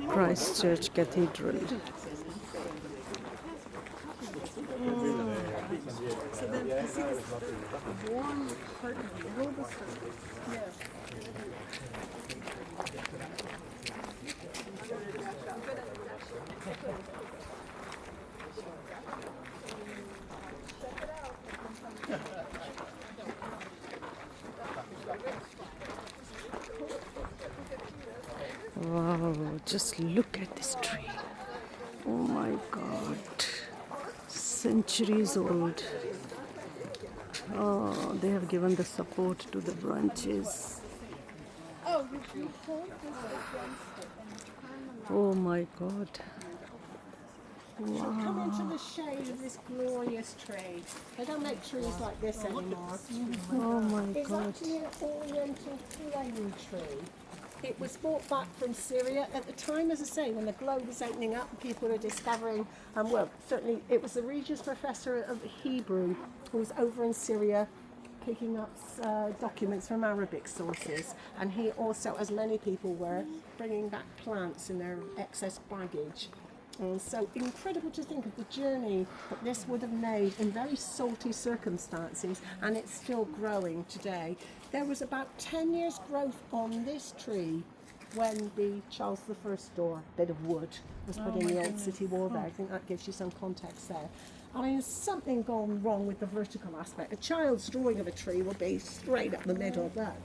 Christchurch Cathedral. So then you see this warm part of the bulbous surface. Yeah. Wow, just look at this tree. Oh my God. Centuries old. Oh, they have given the support to the branches. Oh, you hold this against it and turn them. Oh my God. So come into the shade of this glorious tree. They don't make trees like this anymore. Oh my It's God. actually an oriental plane tree. It was brought back from Syria at the time, as I say, when the globe was opening up and people were discovering, well, certainly it was the Regius Professor of Hebrew who was over in Syria picking up documents from Arabic sources, and he also, as many people were, bringing back plants in their excess baggage. And so incredible to think of the journey that this would have made in very salty circumstances, and it's still growing today. There was about 10 years growth on this tree when the Charles I door, bit of wood, was put in the old city wall there. I think that gives you some context there. I mean, there's something gone wrong with the vertical aspect. A child's drawing of a tree will be straight up the middle of that.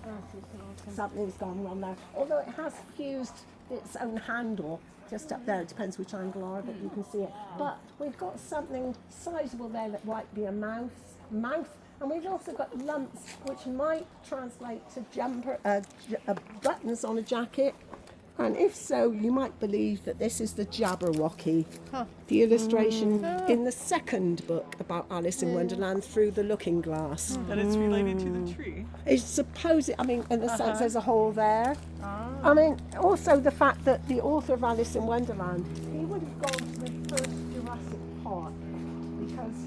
Something's gone wrong there. Although it has fused its own handle just up there. It depends which angle are, but you can see it. But we've got something sizable there that might be a mouth, and we've also got lumps which might translate to buttons on a jacket. And if so, you might believe that this is the Jabberwocky, the illustration in the second book about Alice in Wonderland, Through the Looking Glass. That it's related to the tree. It's supposed, I mean, in the sense there's a hole there. I mean, also the fact that the author of Alice in Wonderland, he would have gone to the first Jurassic Park because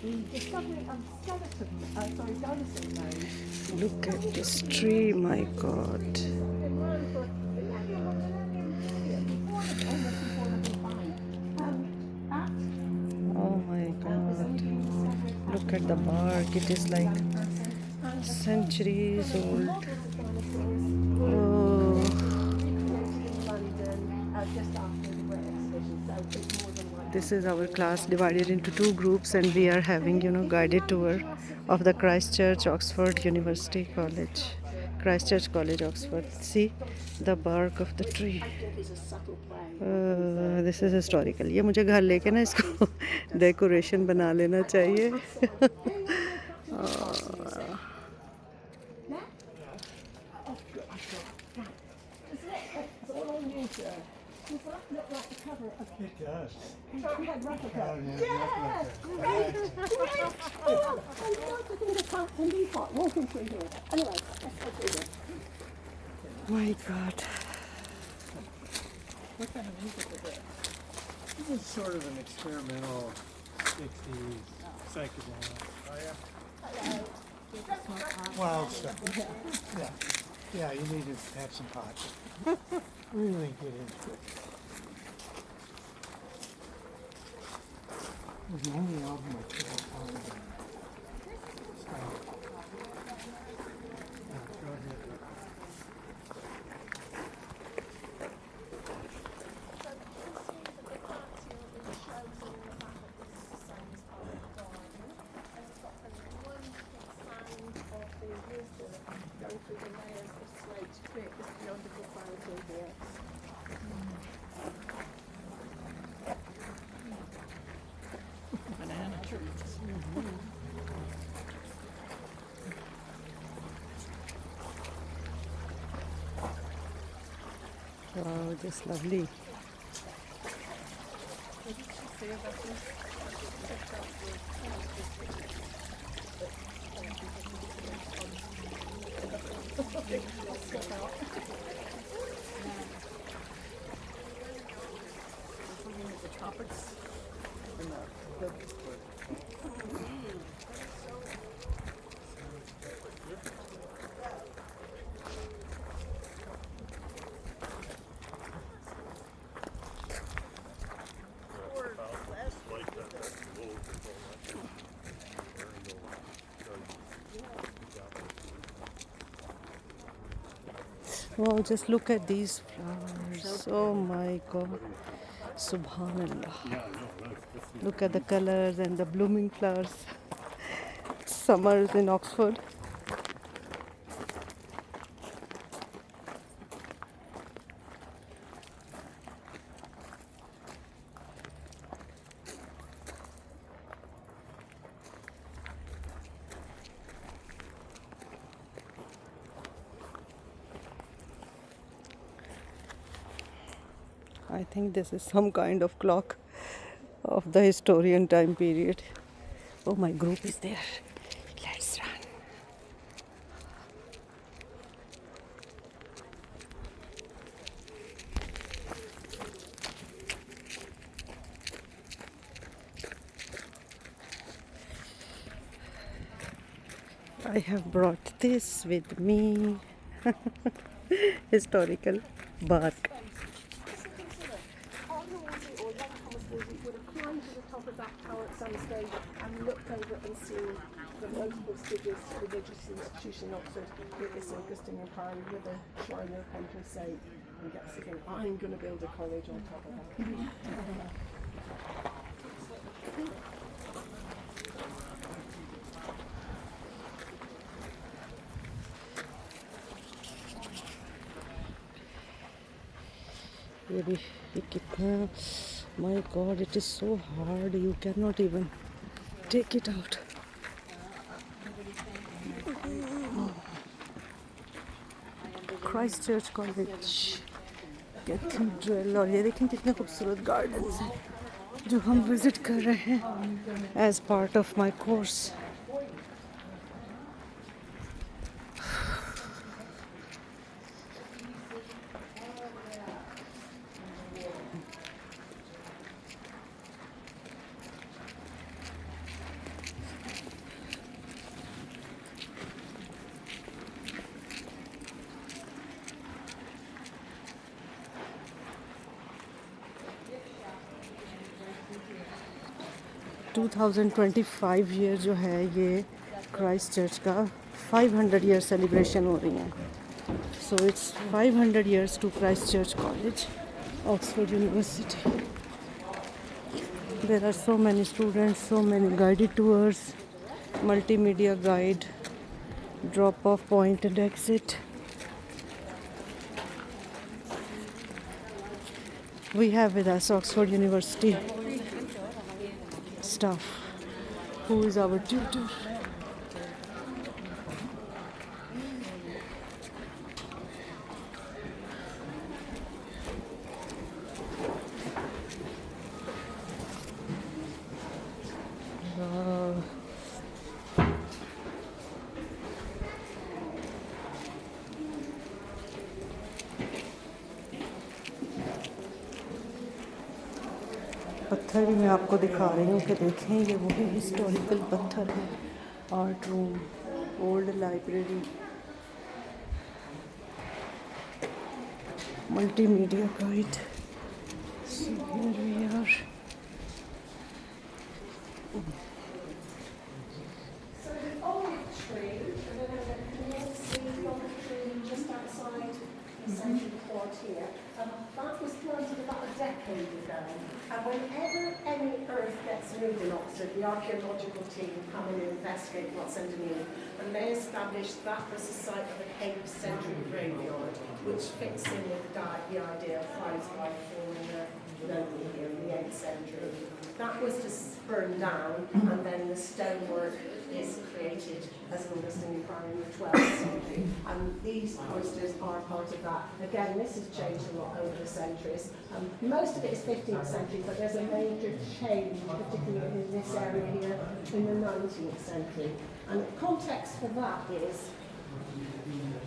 the discovery of dinosaur bones. Look at this tree, my God. Oh my God. Look at the bark. It is like centuries old. Oh. This is our class divided into two groups, and we are having, guided tour of the Christchurch Oxford University College. Christchurch College, Oxford. See the bark of the tree. This is historical. ये मुझे घर लेके ना इसको decoration बना लेना चाहिए. It does. My God. What kind of music is it? This is sort of an experimental 60s psychedelic. Oh yeah? Wild stuff. Yeah, you need to have some pot. Really get into it. It was the only album I could have found. Go ahead. Banana trees. Wow, just lovely. What did she say about this? Looking at the tropics and the Wow, just look at these flowers. Oh my God. Subhanallah. Look at the colors and the blooming flowers. Summers in Oxford. I think this is some kind of clock of the historian time period. Oh, my group is there. Let's run. I have brought this with me. Historical bark. Would have climbed to the top of that tower at some stage and looked over and seen the most prestigious religious institution in Oxford with this Augustinian priory with a shrine of Patron's Saint, and gets to think, I'm going to build a college on top of that. ये भी ये कितना my God, it is so hard, you cannot even take it out. Christ Church College, Cathedral, और ये देखें कितने खूबसूरत gardens हैं जो हम visit कर रहे हैं as part of my course. 2025 year जो है ये क्राइस्ट चर्च का 500 ईयर सेलिब्रेशन हो रही हैं. So it's 500 years to Christ Church College, Oxford University. There are so many students, so many guided tours, multimedia guide, drop off point and exit. We have with us Oxford University staff, who is our tutor. पत्थर भी मैं आपको दिखा रही हूँ कि देखें ये वही हिस्टोरिकल पत्थर है. Art room, old library, multimedia guide. So here we are. So the olive tree, just outside the central quad here, that was planted about a decade ago. And whenever any earth gets moved in Oxford, the archaeological team come and investigate what's underneath. And they established that was the site of an 8th century graveyard, which fits in with the idea of Friars falling local here in the 8th century. That was just burned down, and then the stonework is created as an Augustinian priory in the 12th century. And these posters are part of that. Again, this has changed a lot over the centuries. Most of it is 15th century, but there's a major change, particularly in this area here, in the 19th century. And the context for that is,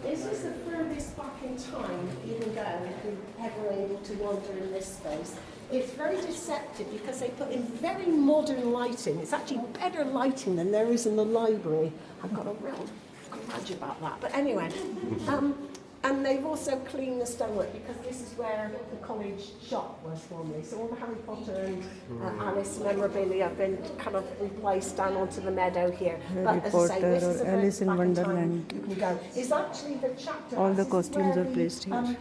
this is the furthest back in time you can go if you're ever able to wander in this space. It's very deceptive because they put in very modern lighting. It's actually better lighting than there is in the library. I've got a real grudge about that. But anyway, And they've also cleaned the stonework because this is where the college shop was formerly. So all the Harry Potter and Alice memorabilia have been kind of replaced down onto the meadow here. Harry But as I say, Potter this is or a very Alice in back in time Wonderland. you can go. It's actually the chapter. All the this is costumes where are placed here.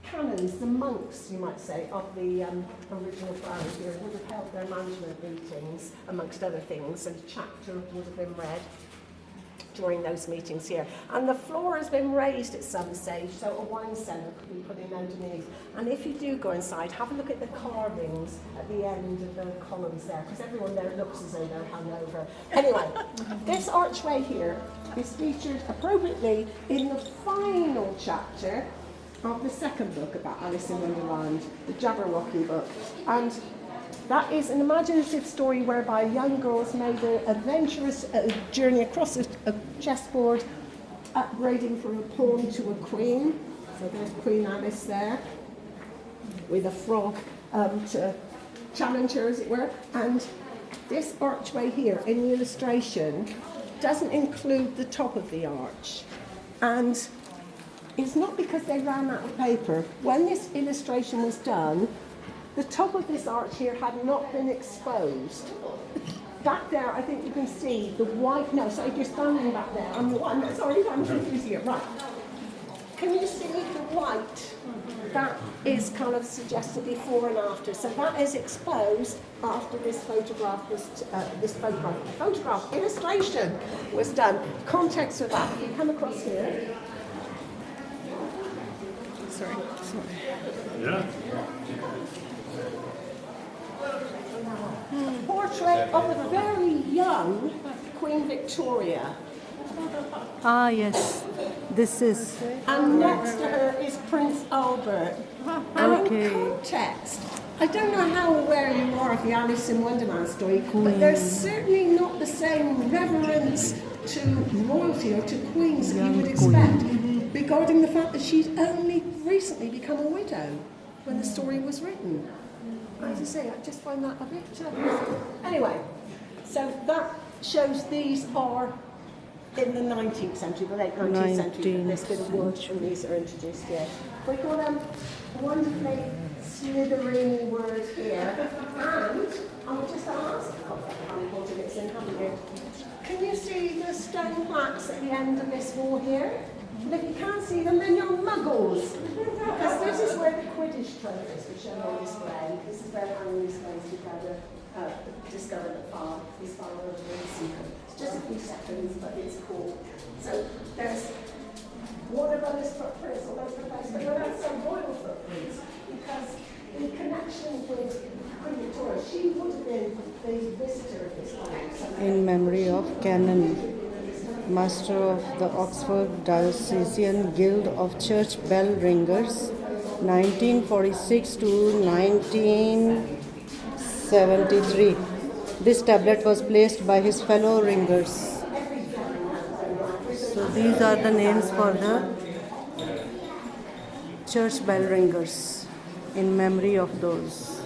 Canons, the monks, you might say, of the original priory here would have held their management meetings, amongst other things, and a chapter would have been read during those meetings here. And the floor has been raised at some stage, so a wine cellar could be put in underneath. And if you do go inside, have a look at the carvings at the end of the columns there, because everyone there looks as though they're hung over. Anyway, this archway here is featured appropriately in the final chapter of the second book about Alice in Wonderland, the Jabberwocky book. And that is an imaginative story whereby young girls made an adventurous journey across a chessboard, upgrading from a pawn to a queen. So there's Queen Alice there, with a frog to challenge her, as it were. And this archway here in the illustration doesn't include the top of the arch. And it's not because they ran out of paper. When this illustration was done, the top of this arch here had not been exposed. Back there, I think you can see the white, no, sorry, you're standing back there. Sorry, I'm confusing it. Right. Can you see the white? That is kind of suggested before and after. So that is exposed after this photograph was, photograph illustration was done. Context of that, you come across here. Sorry. Yeah. A portrait of a very young Queen Victoria. Ah, yes. This is. And next to her is Prince Albert. And Okay. in context, I don't know how aware you are of the Alice in Wonderland story, but there's certainly not the same reverence to royalty or to queens that you would expect regarding the fact that she'd only recently become a widow when the story was written. As I say, I just find that a bit... Anyway, so that shows these are in the 19th century, the late 19th century, that this bit of wood and these are introduced here. We've got a wonderfully slithery word here, and I would just ask, how important it's in, haven't you? Can you see the stone plaques at the end of this wall here? And if you can't see them, then you're muggles. Because this is where the Quidditch trophies were shown on display. This is where Henry was going to discover that his father was really secret. It's just a few seconds, but it's cool. So there's Warner Brothers footprints all over the place, but there are some royal footprints, because in connection with Queen Victoria, she would have been the visitor of this home. In memory of Canon, Master of the Oxford Diocesan Guild of Church Bell Ringers, 1946 to 1973. This tablet was placed by his fellow ringers. So these are the names for the church bell ringers in memory of those.